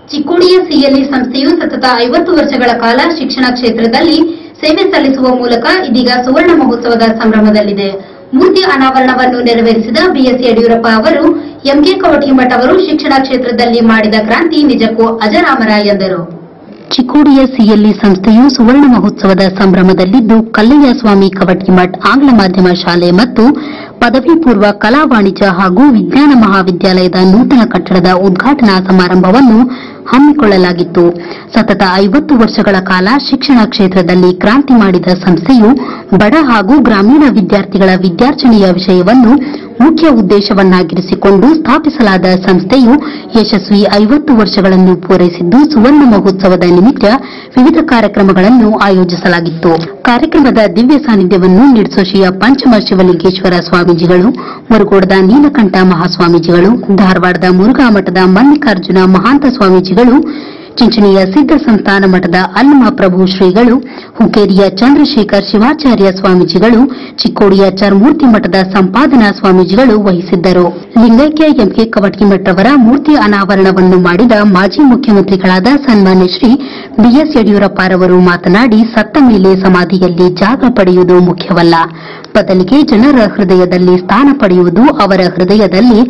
ಚಿಕ್ಕೋಡಿಯ CLE ಸಂಸ್ಥೆಯು ಸತತ 50 ವರ್ಷಗಳ ಕಾಲ ಶಿಕ್ಷಣ ಕ್ಷೇತ್ರದಲ್ಲಿ ಸೇವೆ ಸಲ್ಲಿಸುವ ಮೂಲಕ ಇದೀಗ ಸುವರ್ಣ ಮಹೋತ್ಸವದ ಸಂಭ್ರಮದಲ್ಲಿದೆ. ಮೂರ್ತಿ ಅನಾವರಣವನ್ನು ನೆರವೇರಿಸಿದ ಬಿಎಸ್ ಯಡಿಯೂರಪ್ಪ ಅವರು ಎಂಕೆ ಕವಟಗಿಮಠ್ ಅವರು ಶಿಕ್ಷಣ ಕ್ಷೇತ್ರದಲ್ಲಿ ಮಾಡಿದ ಕ್ರಾಂತಿ ನಿಜಕ್ಕೂ ಅಜರಾಮರ ಎಂದರು. ಚಿಕ್ಕೋಡಿಯ ಸಿಎಲ್ಇ ಸಂಸ್ಥೆಯು ಸುವರ್ಣ ಮಹೋತ್ಸವದ ಸಂಭ್ರಮದಲ್ಲಿದ್ದು, ಕಲ್ಲಯ್ಯ ಸ್ವಾಮಿ ಕವಟಗಿಮಠ್ ಆಂಗ್ಲ ಮಾಧ್ಯಮ ಶಾಲೆ ಮತ್ತು ಪದವಿ ಪೂರ್ವ ಕಲಾ ವಾಣಿಜ್ಯ ಹಾಗೂ ವಿಜ್ಞಾನ ಮಹಾವಿದ್ಯಾಲಯದ ನೂತನ ಕಟ್ಟಡದ ಉದ್ಘಾಟನಾ ಸಮಾರಂಭವನ್ನು ಹಮ್ಮಿಕೊಳ್ಳಲಾಗಿತ್ತು. ಸತತ 50 ವರ್ಷಗಳ ಕಾಲ ಶಿಕ್ಷಣ ಕ್ಷೇತ್ರದಲ್ಲಿ ಕ್ರಾಂತಿ ಮಾಡಿದ ಸಂಸ್ಥೆಯು ಬಡ ಹಾಗೂ ಗ್ರಾಮೀಣ ವಿದ್ಯಾರ್ಥಿಗಳ ವಿದ್ಯಾರ್ಜನೆಯ ವಿಷಯವನ್ನು ಮುಖ್ಯ ಉದ್ದೇಶವನ್ನಾಗಿರಿಸಿಕೊಂಡು ಸ್ಥಾಪಿಸಲಾದ ಸಂಸ್ಥೆಯು ಯಶಸ್ವಿ 50 ವರ್ಷಗಳನ್ನು ಪೂರೈಸಿದ್ದು, ಸುವರ್ಣ ಮಹೋತ್ಸವದ ನಿಮಿತ್ತ ವಿವಿಧ ಕಾರ್ಯಕ್ರಮಗಳನ್ನು ಆಯೋಜಿಸಲಾಗಿತ್ತು. ಕಾರ್ಯಕ್ರಮದ ದಿವ್ಯ ಸಾನ್ನಿಧ್ಯವನ್ನು ನಿಡ್ಸೋಶಿಯ ಪಂಚಮ ಶಿವಲಿಂಗೇಶ್ವರ ಸ್ವಾಮೀಜಿಗಳು, ಮುರುಗೋಡದ ನೀಲಕಂಠ ಮಹಾಸ್ವಾಮೀಜಿಗಳು, ಧಾರವಾಡದ ಮುರುಘಾ ಮಠದ ಮಲ್ಲಿಕಾರ್ಜುನ ಮಹಾಂತ ಸ್ವಾಮೀಜಿಗಳು, ಚಿಂಚಣಿಯ ಸಿದ್ಧ ಸಂಸ್ಥಾನ ಮಠದ ಅಲ್ಲಮ ಪ್ರಭು ಶ್ರೀಗಳು, ಹುಕ್ಕೇರಿಯ ಚಂದ್ರಶೇಖರ್ ಶಿವಾಚಾರ್ಯ ಸ್ವಾಮೀಜಿಗಳು, ಚಿಕ್ಕೋಡಿಯ ಚರ್ಮೂರ್ತಿ ಮಠದ ಸಂಪಾದನಾ ಸ್ವಾಮೀಜಿಗಳು ವಹಿಸಿದ್ದರು. ಲಿಂಗೈಕ್ಯ ಎಂಕೆ ಕವಟಗಿಮಠ್ ಅವರ ಮೂರ್ತಿ ಅನಾವರಣವನ್ನು ಮಾಡಿದ ಮಾಜಿ ಮುಖ್ಯಮಂತ್ರಿಗಳಾದ ಸನ್ಮಾನ್ಯ ಶ್ರೀ ಬಿಎಸ್ ಯಡಿಯೂರಪ್ಪರವರು ಮಾತನಾಡಿ, ಸತ್ತ ಮೇಲೆ ಸಮಾಧಿಯಲ್ಲಿ ಜಾಗ ಪಡೆಯುವುದು ಮುಖ್ಯವಲ್ಲ, ಬದಲಿಗೆ ಜನರ ಹೃದಯದಲ್ಲಿ ಸ್ಥಾನ ಪಡೆಯುವುದು, ಅವರ ಹೃದಯದಲ್ಲಿ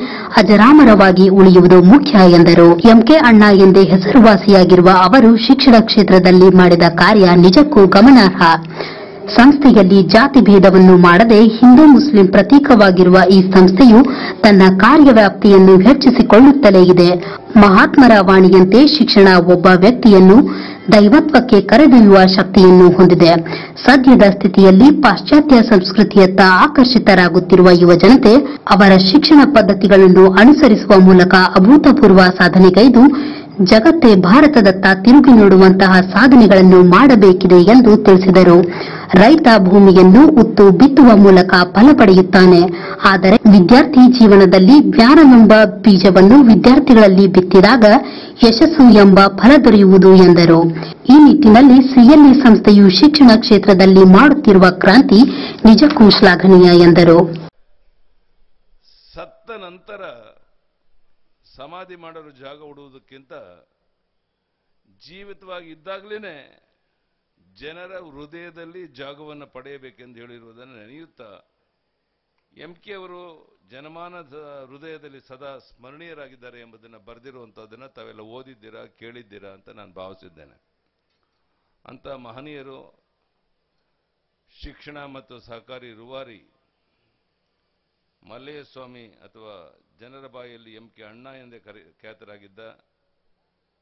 ಅಜರಾಮರವಾಗಿ ಉಳಿಯುವುದು ಮುಖ್ಯ ಎಂದರು. ಎಂಕೆ ಅಣ್ಣ ಎಂದೇ ಹೆಸರುವಾಸಿಯಾಗಿರುವ ಅವರು ಶಿಕ್ಷಣ ಕ್ಷೇತ್ರದಲ್ಲಿ ಮಾಡಿದ ಕಾರ್ಯ ನಿಜಕ್ಕೂ ಗಮನಾರ್ಹ. ಸಂಸ್ಥೆಯಲ್ಲಿ ಜಾತಿ ಭೇದವನ್ನು ಮಾಡದೆ ಹಿಂದೂ ಮುಸ್ಲಿಂ ಪ್ರತೀಕವಾಗಿರುವ ಈ ಸಂಸ್ಥೆಯು ತನ್ನ ಕಾರ್ಯವ್ಯಾಪ್ತಿಯನ್ನು ಹೆಚ್ಚಿಸಿಕೊಳ್ಳುತ್ತಲೇ ಇದೆ. ಮಹಾತ್ಮರ ವಾಣಿಯಂತೆ ಶಿಕ್ಷಣ ಒಬ್ಬ ವ್ಯಕ್ತಿಯನ್ನು ದೈವತ್ವಕ್ಕೆ ಕರೆದೊಯ್ಯುವ ಶಕ್ತಿಯನ್ನು ಹೊಂದಿದೆ. ಸದ್ಯದ ಸ್ಥಿತಿಯಲ್ಲಿ ಪಾಶ್ಚಾತ್ಯ ಸಂಸ್ಕೃತಿಯತ್ತ ಆಕರ್ಷಿತರಾಗುತ್ತಿರುವ ಯುವಜನತೆ ಅವರ ಶಿಕ್ಷಣ ಪದ್ಧತಿಗಳನ್ನು ಅನುಸರಿಸುವ ಮೂಲಕ ಅಭೂತಪೂರ್ವ ಸಾಧನೆಗೈದು ಜಗತ್ತೇ ಭಾರತದತ್ತ ತಿರುಗಿ ನೋಡುವಂತಹ ಸಾಧನೆಗಳನ್ನು ಮಾಡಬೇಕಿದೆ ಎಂದು ತಿಳಿಸಿದರು. ರೈತ ಭೂಮಿಯನ್ನು ಉತ್ತು ಬಿತ್ತುವ ಮೂಲಕ ಫಲ ಪಡೆಯುತ್ತಾನೆ, ಆದರೆ ವಿದ್ಯಾರ್ಥಿ ಜೀವನದಲ್ಲಿ ಜ್ಞಾನವೆಂಬ ಬೀಜವನ್ನು ವಿದ್ಯಾರ್ಥಿಗಳಲ್ಲಿ ಬಿತ್ತಿದಾಗ ಯಶಸ್ಸು ಎಂಬ ಫಲ ದೊರೆಯುವುದು ಎಂದರು. ಈ ನಿಟ್ಟಿನಲ್ಲಿ ಸಿಎಲ್ಇ ಸಂಸ್ಥೆಯು ಶಿಕ್ಷಣ ಕ್ಷೇತ್ರದಲ್ಲಿ ಮಾಡುತ್ತಿರುವ ಕ್ರಾಂತಿ ನಿಜಕ್ಕೂ ಶ್ಲಾಘನೀಯ ಎಂದರು. ಸತ್ತ ನಂತರ ಸಮಾಧಿ ಮಾಡಲು ಜಾಗ ಹುಡುವುದಕ್ಕಿಂತ ಜೀವಿತವಾಗಿ ಇದ್ದಾಗಲೇ ಜನರ ಹೃದಯದಲ್ಲಿ ಜಾಗವನ್ನು ಪಡೆಯಬೇಕೆಂದು ಹೇಳಿರುವುದನ್ನು ನೆನೆಯುತ್ತಾ ಎಂಕೆ ಅವರು ಜನಮಾನದ ಹೃದಯದಲ್ಲಿ ಸದಾ ಸ್ಮರಣೀಯರಾಗಿದ್ದಾರೆ ಎಂಬುದನ್ನು ಬರೆದಿರುವಂಥದ್ದನ್ನು ತಾವೆಲ್ಲ ಓದಿದ್ದೀರಾ, ಕೇಳಿದ್ದೀರಾ ಅಂತ ನಾನು ಭಾವಿಸಿದ್ದೇನೆ. ಅಂತ ಮಹನೀಯರು, ಶಿಕ್ಷಣ ಮತ್ತು ಸಹಕಾರಿ ರೂವಾರಿ ಮಲ್ಲಯ್ಯ ಸ್ವಾಮಿ ಅಥವಾ ಜನರ ಬಾಯಲ್ಲಿ ಎಂಕೆ ಅಣ್ಣ ಎಂದೇ ಖ್ಯಾತರಾಗಿದ್ದ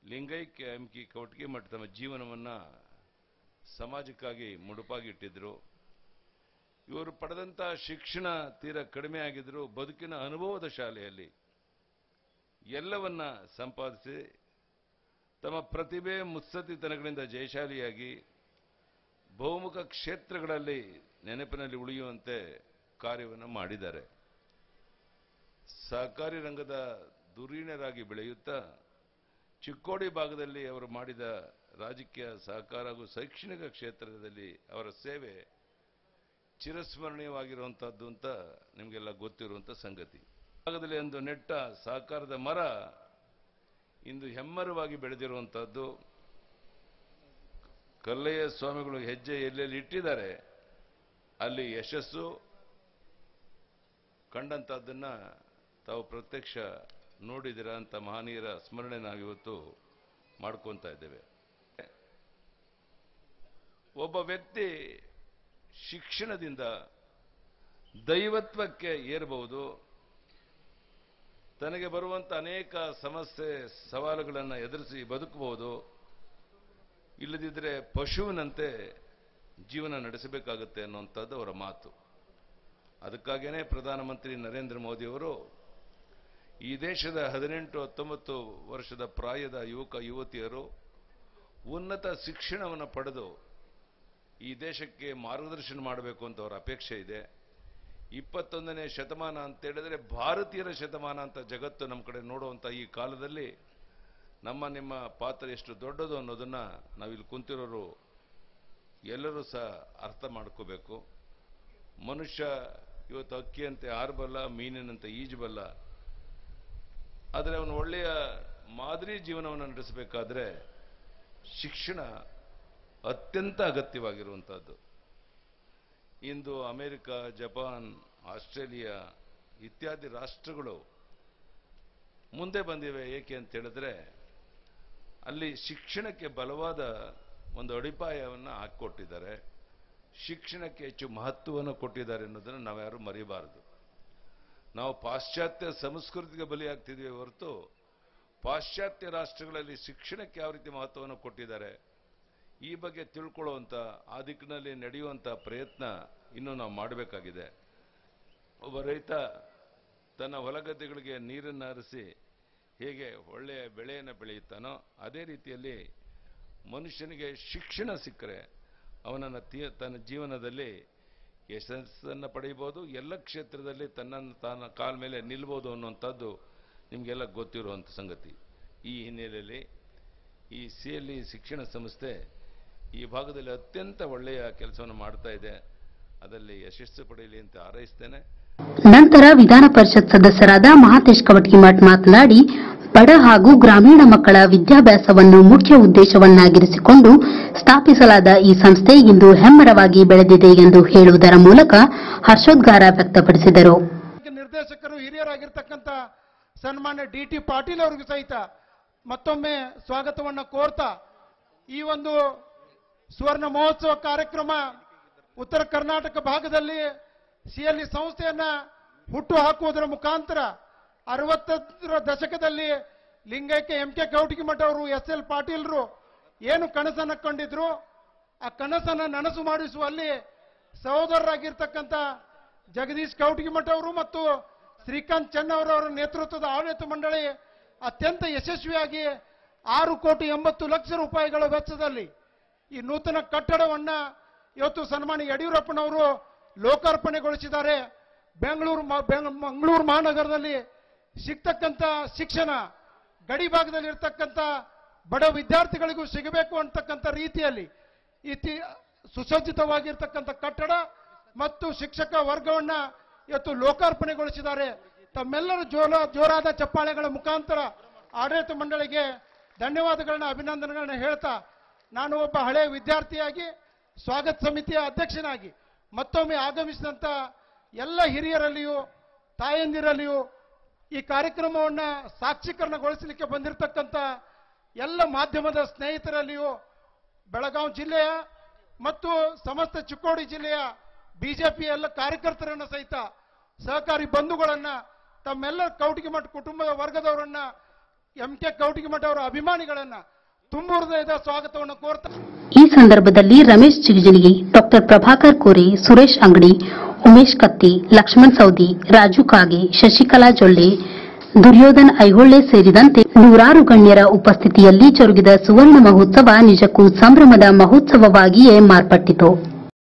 ಲಿಂಗೈಕ್ಯ ಎಂಕೆ ಕವಟಗಿಮಠ್ ತಮ್ಮ ಜೀವನವನ್ನು ಸಮಾಜಕ್ಕಾಗಿ ಮುಡುಪಾಗಿಟ್ಟಿದ್ರು. ಇವರು ಪಡೆದಂಥ ಶಿಕ್ಷಣ ತೀರಾ ಕಡಿಮೆ ಆಗಿದ್ರು. ಬದುಕಿನ ಅನುಭವದ ಶಾಲೆಯಲ್ಲಿ ಎಲ್ಲವನ್ನ ಸಂಪಾದಿಸಿ ತಮ್ಮ ಪ್ರತಿಭೆ ಮುತ್ಸದ್ದಿತನಗಳಿಂದ ಜಯಶಾಲಿಯಾಗಿ ಬಹುಮುಖ ಕ್ಷೇತ್ರಗಳಲ್ಲಿ ನೆನಪಿನಲ್ಲಿ ಉಳಿಯುವಂತೆ ಕಾರ್ಯವನ್ನು ಮಾಡಿದ್ದಾರೆ. ಸಹಕಾರಿ ರಂಗದ ಧುರೀಣರಾಗಿ ಬೆಳೆಯುತ್ತಾ ಚಿಕ್ಕೋಡಿ ಭಾಗದಲ್ಲಿ ಅವರು ಮಾಡಿದ ರಾಜಕೀಯ ಸಹಕಾರ ಹಾಗೂ ಶೈಕ್ಷಣಿಕ ಕ್ಷೇತ್ರದಲ್ಲಿ ಅವರ ಸೇವೆ ಚಿರಸ್ಮರಣೀಯವಾಗಿರುವಂತಹದ್ದು ಅಂತ ನಿಮಗೆಲ್ಲ ಗೊತ್ತಿರುವಂಥ ಸಂಗತಿ. ಭಾಗದಲ್ಲಿ ಒಂದು ನೆಟ್ಟ ಸಹಕಾರದ ಮರ ಇಂದು ಹೆಮ್ಮರವಾಗಿ ಬೆಳೆದಿರುವಂತಹದ್ದು. ಕಲ್ಲಯ್ಯ ಸ್ವಾಮಿಗಳು ಹೆಜ್ಜೆ ಎಲ್ಲೆಲ್ಲಿ ಇಟ್ಟಿದ್ದಾರೆ ಅಲ್ಲಿ ಯಶಸ್ಸು ಕಂಡಂತಹದ್ದನ್ನ ತಾವು ಪ್ರತ್ಯಕ್ಷ ನೋಡಿದಿರ ಅಂತ ಮಹನೀಯರ ಸ್ಮರಣೆ ನಾವಿವತ್ತು ಮಾಡ್ಕೊತಾ ಇದ್ದೇವೆ. ಒಬ್ಬ ವ್ಯಕ್ತಿ ಶಿಕ್ಷಣದಿಂದ ದೈವತ್ವಕ್ಕೆ ಏರಬಹುದು, ತನಗೆ ಬರುವಂತ ಅನೇಕ ಸಮಸ್ಯೆ ಸವಾಲುಗಳನ್ನು ಎದುರಿಸಿ ಬದುಕಬಹುದು, ಇಲ್ಲದಿದ್ದರೆ ಪಶುವಿನಂತೆ ಜೀವನ ನಡೆಸಬೇಕಾಗುತ್ತೆ ಅನ್ನುವಂಥದ್ದು ಅವರ ಮಾತು. ಅದಕ್ಕಾಗಿಯೇ ಪ್ರಧಾನಮಂತ್ರಿ ನರೇಂದ್ರ ಮೋದಿಯವರು ಈ ದೇಶದ 18-19 ವರ್ಷದ ಪ್ರಾಯದ ಯುವಕ ಯುವತಿಯರು ಉನ್ನತ ಶಿಕ್ಷಣವನ್ನು ಪಡೆದು ಈ ದೇಶಕ್ಕೆ ಮಾರ್ಗದರ್ಶನ ಮಾಡಬೇಕು ಅಂತ ಅವರ ಅಪೇಕ್ಷೆ ಇದೆ. 21ನೇ ಶತಮಾನ ಅಂತ ಹೇಳಿದ್ರೆ ಭಾರತೀಯರ ಶತಮಾನ ಅಂತ ಜಗತ್ತು ನಮ್ಮ ಕಡೆ ನೋಡುವಂಥ ಈ ಕಾಲದಲ್ಲಿ ನಿಮ್ಮ ಪಾತ್ರ ಎಷ್ಟು ದೊಡ್ಡದು ಅನ್ನೋದನ್ನ ನಾವಿಲ್ಲಿ ಕುಂತಿರೋರು ಎಲ್ಲರೂ ಸಹ ಅರ್ಥ ಮಾಡ್ಕೋಬೇಕು. ಮನುಷ್ಯ ಇವತ್ತು ಅಕ್ಕಿಯಂತೆ ಆರಬಲ್ಲ, ಮೀನಿನಂತೆ ಈಜಬಲ್ಲ, ಆದರೆ ಅವನು ಒಳ್ಳೆಯ ಮಾದರಿ ಜೀವನವನ್ನು ನಡೆಸಬೇಕಾದ್ರೆ ಶಿಕ್ಷಣ ಅತ್ಯಂತ ಅಗತ್ಯವಾಗಿರುವಂಥದ್ದು. ಇಂದು ಅಮೆರಿಕ, ಜಪಾನ್, ಆಸ್ಟ್ರೇಲಿಯಾ ಇತ್ಯಾದಿ ರಾಷ್ಟ್ರಗಳು ಮುಂದೆ ಬಂದಿವೆ. ಏಕೆ ಅಂತ ಹೇಳಿದ್ರೆ ಅಲ್ಲಿ ಶಿಕ್ಷಣಕ್ಕೆ ಬಲವಾದ ಒಂದು ಅಡಿಪಾಯವನ್ನು ಹಾಕಿಕೊಟ್ಟಿದ್ದಾರೆ, ಶಿಕ್ಷಣಕ್ಕೆ ಹೆಚ್ಚು ಮಹತ್ವವನ್ನು ಕೊಟ್ಟಿದ್ದಾರೆ ಅನ್ನೋದನ್ನು ನಾವ್ಯಾರು ಮರಿಬಾರದು. ನಾವು ಪಾಶ್ಚಾತ್ಯ ಸಂಸ್ಕೃತಿಗೆ ಬಲಿಯಾಗ್ತಿದ್ದೀವಿ ಹೊರತು ಪಾಶ್ಚಾತ್ಯ ರಾಷ್ಟ್ರಗಳಲ್ಲಿ ಶಿಕ್ಷಣಕ್ಕೆ ಯಾವ ರೀತಿ ಮಹತ್ವವನ್ನು ಕೊಟ್ಟಿದ್ದಾರೆ ಈ ಬಗ್ಗೆ ತಿಳ್ಕೊಳ್ಳುವಂಥ ಆ ದಿಕ್ಕಿನಲ್ಲಿ ನಡೆಯುವಂಥ ಪ್ರಯತ್ನ ಇನ್ನೂ ನಾವು ಮಾಡಬೇಕಾಗಿದೆ. ಒಬ್ಬ ರೈತ ತನ್ನ ಹೊಲಗದ್ದೆಗಳಿಗೆ ನೀರನ್ನು ಹರಿಸಿ ಹೇಗೆ ಒಳ್ಳೆಯ ಬೆಳೆಯನ್ನು ಬೆಳೆಯುತ್ತಾನೋ ಅದೇ ರೀತಿಯಲ್ಲಿ ಮನುಷ್ಯನಿಗೆ ಶಿಕ್ಷಣ ಸಿಕ್ಕರೆ ಅವನನ್ನು ತನ್ನ ಜೀವನದಲ್ಲಿ ಯಶಸ್ಸನ್ನು ಪಡೆಯಬಹುದು, ಎಲ್ಲ ಕ್ಷೇತ್ರದಲ್ಲಿ ತನ್ನನ್ನು ತಾನ ಕಾಲ ಮೇಲೆ ನಿಲ್ಬೋದು ಅನ್ನುವಂಥದ್ದು ನಿಮಗೆಲ್ಲ ಗೊತ್ತಿರುವಂಥ ಸಂಗತಿ. ಈ ಹಿನ್ನೆಲೆಯಲ್ಲಿ ಈ CLE ಶಿಕ್ಷಣ ಸಂಸ್ಥೆ ಈ ಭಾಗದಲ್ಲಿ ಅತ್ಯಂತ ಒಳ್ಳೆಯ ಕೆಲಸವನ್ನು ಮಾಡ್ತಾ ಇದೆ. ಅದರಲ್ಲಿ ಯಶಸ್ಸು ಪಡೆಯಲಿ ಅಂತ ಹಾರೈಸ್ತೇನೆ. ನಂತರ ವಿಧಾನ ಪರಿಷತ್ ಸದಸ್ಯರಾದ ಮಹಾಂತೇಶ್ ಕವಟಗಿಮಠ್ ಮಾತನಾಡಿ, ಬಡ ಹಾಗೂ ಗ್ರಾಮೀಣ ಮಕ್ಕಳ ವಿದ್ಯಾಭ್ಯಾಸವನ್ನು ಮುಖ್ಯ ಉದ್ದೇಶವನ್ನಾಗಿರಿಸಿಕೊಂಡು ಸ್ಥಾಪಿಸಲಾದ ಈ ಸಂಸ್ಥೆ ಇಂದು ಹೆಮ್ಮರವಾಗಿ ಬೆಳೆದಿದೆ ಎಂದು ಹೇಳುವುದರ ಮೂಲಕ ಹರ್ಷೋದ್ಗಾರ ವ್ಯಕ್ತಪಡಿಸಿದರು. ನಿರ್ದೇಶಕರು ಹಿರಿಯರಾಗಿರ್ತಕ್ಕಂಥ ಸನ್ಮಾನ್ಯ DT ಪಾಟೀಲ್ ಅವರಿಗೂ ಸಹಿತ ಮತ್ತೊಮ್ಮೆ ಸ್ವಾಗತವನ್ನು ಕೋರ್ತಾ ಈ ಒಂದು ಸುವರ್ಣ ಮಹೋತ್ಸವ ಕಾರ್ಯಕ್ರಮ ಉತ್ತರ ಕರ್ನಾಟಕ ಭಾಗದಲ್ಲಿ CLE ಸಂಸ್ಥೆಯನ್ನ ಹುಟ್ಟು ಹಾಕುವುದರ ಮುಖಾಂತರ 60ರ ದಶಕದಲ್ಲಿ ಲಿಂಗೈಕ್ಯ MK ಕವಟಗಿಮಠ ಅವರು SL ಪಾಟೀಲ್ರು ಏನು ಕನಸನ್ನು ಕಂಡಿದ್ರು ಆ ಕನಸನ್ನು ನನಸು ಮಾಡಿಸುವಲ್ಲಿ ಸಹೋದರರಾಗಿರ್ತಕ್ಕಂಥ ಜಗದೀಶ್ ಕವಟಗಿಮಠ ಅವರು ಮತ್ತು ಶ್ರೀಕಾಂತ್ ಚೆನ್ನವರವರ ನೇತೃತ್ವದ ಆಡಳಿತ ಮಂಡಳಿ ಅತ್ಯಂತ ಯಶಸ್ವಿಯಾಗಿ 6,80,00,000 ರೂಪಾಯಿಗಳ ವೆಚ್ಚದಲ್ಲಿ ಈ ನೂತನ ಕಟ್ಟಡವನ್ನ ಇವತ್ತು ಸನ್ಮಾನ್ಯ ಯಡಿಯೂರಪ್ಪನವರು ಲೋಕಾರ್ಪಣೆಗೊಳಿಸಿದ್ದಾರೆ. ಮಂಗಳೂರು ಮಹಾನಗರದಲ್ಲಿ ಸಿಗ್ತಕ್ಕಂಥ ಶಿಕ್ಷಣ ಗಡಿ ಭಾಗದಲ್ಲಿ ಇರತಕ್ಕಂಥ ಬಡ ವಿದ್ಯಾರ್ಥಿಗಳಿಗೂ ಸಿಗಬೇಕು ಅಂತಕ್ಕಂಥ ರೀತಿಯಲ್ಲಿ ಸುಸಜ್ಜಿತವಾಗಿರ್ತಕ್ಕಂಥ ಕಟ್ಟಡ ಮತ್ತು ಶಿಕ್ಷಕ ವರ್ಗವನ್ನ ಇವತ್ತು ಲೋಕಾರ್ಪಣೆಗೊಳಿಸಿದ್ದಾರೆ. ತಮ್ಮೆಲ್ಲರ ಜೋರಾದ ಚಪ್ಪಾಳೆಗಳ ಮುಖಾಂತರ ಆಡಳಿತ ಮಂಡಳಿಗೆ ಧನ್ಯವಾದಗಳನ್ನ ಅಭಿನಂದನೆಗಳನ್ನ ಹೇಳ್ತಾ ನಾನು ಒಬ್ಬ ಹಳೆಯ ವಿದ್ಯಾರ್ಥಿಯಾಗಿ ಸ್ವಾಗತ ಸಮಿತಿಯ ಅಧ್ಯಕ್ಷನಾಗಿ ಮತ್ತೊಮ್ಮೆ ಆಗಮಿಸಿದಂಥ ಎಲ್ಲ ಹಿರಿಯರಲ್ಲಿಯೂ ತಾಯಂದಿರಲ್ಲಿಯೂ ಈ ಕಾರ್ಯಕ್ರಮವನ್ನು ಸಾಕ್ಷೀಕರಣಗೊಳಿಸಲಿಕ್ಕೆ ಬಂದಿರತಕ್ಕಂಥ ಎಲ್ಲ ಮಾಧ್ಯಮದ ಸ್ನೇಹಿತರಲ್ಲಿಯೂ ಬೆಳಗಾವಿ ಜಿಲ್ಲೆಯ ಮತ್ತು ಸಮಸ್ತ ಚಿಕ್ಕೋಡಿ ಜಿಲ್ಲೆಯ ಬಿಜೆಪಿ ಎಲ್ಲ ಕಾರ್ಯಕರ್ತರನ್ನ ಸಹಿತ ಸಹಕಾರಿ ಬಂಧುಗಳನ್ನ ತಮ್ಮೆಲ್ಲ ಕವಟಗಿಮಠ ಕುಟುಂಬದ ವರ್ಗದವರನ್ನ MK ಕವಟಗಿಮಠ ಅವರ ಅಭಿಮಾನಿಗಳನ್ನ ತುಂಬ ಹೃದಯದ ಸ್ವಾಗತವನ್ನು ಕೋರ್ತಾ ಈ ಸಂದರ್ಭದಲ್ಲಿ ರಮೇಶ್ ಚಿಗಜಿಣಗಿ, ಡಾಕ್ಟರ್ ಪ್ರಭಾಕರ್ ಕೋರೆ, ಸುರೇಶ್ ಅಂಗಡಿ, ಉಮೇಶ್ ಕತ್ತಿ, ಲಕ್ಷ್ಮಣ್ ಸೌದಿ, ರಾಜು ಕಾಗೆ, ಶಶಿಕಲಾ ಜೊಳ್ಳೆ, ದುರ್ಯೋಧನ್ ಐಹೊಳ್ಳೆ ಸೇರಿದಂತೆ ನೂರಾರು ಗಣ್ಯರ ಉಪಸ್ಥಿತಿಯಲ್ಲಿ ಜರುಗಿದ ಸುವರ್ಣ ಮಹೋತ್ಸವ ನಿಜಕ್ಕೂ ಸಂಭ್ರಮದ ಮಹೋತ್ಸವವಾಗಿಯೇ ಮಾರ್ಪಟ್ಟಿತು.